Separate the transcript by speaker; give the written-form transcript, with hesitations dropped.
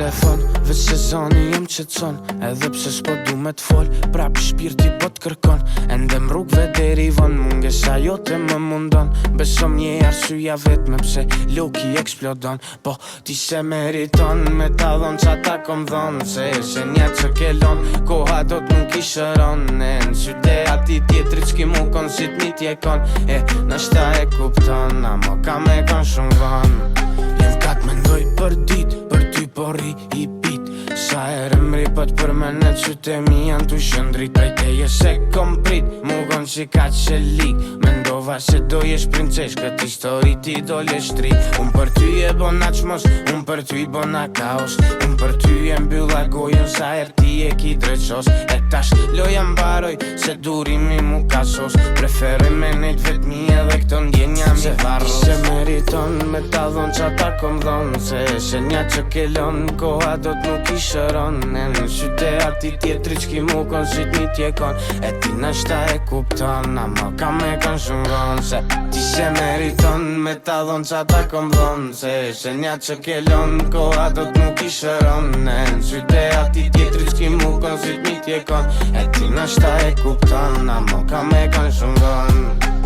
Speaker 1: telefon, veç se zoni jem qetson. Edhe pse s'po du me t'fol, prap shpirti po t'kërkon. Endem rrugve deri von, mungesa jote më mundon. Besom një arsyeja vetme pse loki eksplodon. Po ti se meriton me ta dhon qa ta kom dhon. Se shenja që kelon, koha do t'mu kishëron. Në qyte ati tjetrit s'ki mu kon si t'ni tjekon. Nashta e kupton, amo ka me kon shumë von. Jem kat mendoj për dit, për ty po rri i pit. Sa herë mri pët për mene qyte mi janë t'u shëndrit. Prej teje se kom prit, mu kon që ka që lik. Mendova se do jesh princesh, këtë histori ti do le shtri. Unë për ty e bona qmos, unë për ty bona kaos. Unë për ty e mbylla gojën sa herë ti e ki dreqos. E tash loja mbaroj, se durimi mu kasos. Preferoj me nejt vetmi edhe këto ndjenja mi varros. Se meriton me ta dhon qa ta kom dhon. Se shenja që kelon, koha do t'mu kishëron. Në qyte ati tjetri qki mu kon si t'ni tjekon. E ti nashta e kupton, amo ka me kon shumë von. Se ti se meriton me ta dhon qa ta kom dhon. Se shenja që kelon, koha do t'mu kishëron. Në qyte ati tjetri qki mu kon si t'ni tjekon. E ti nashta e kupton, amo ka me kon shumë von.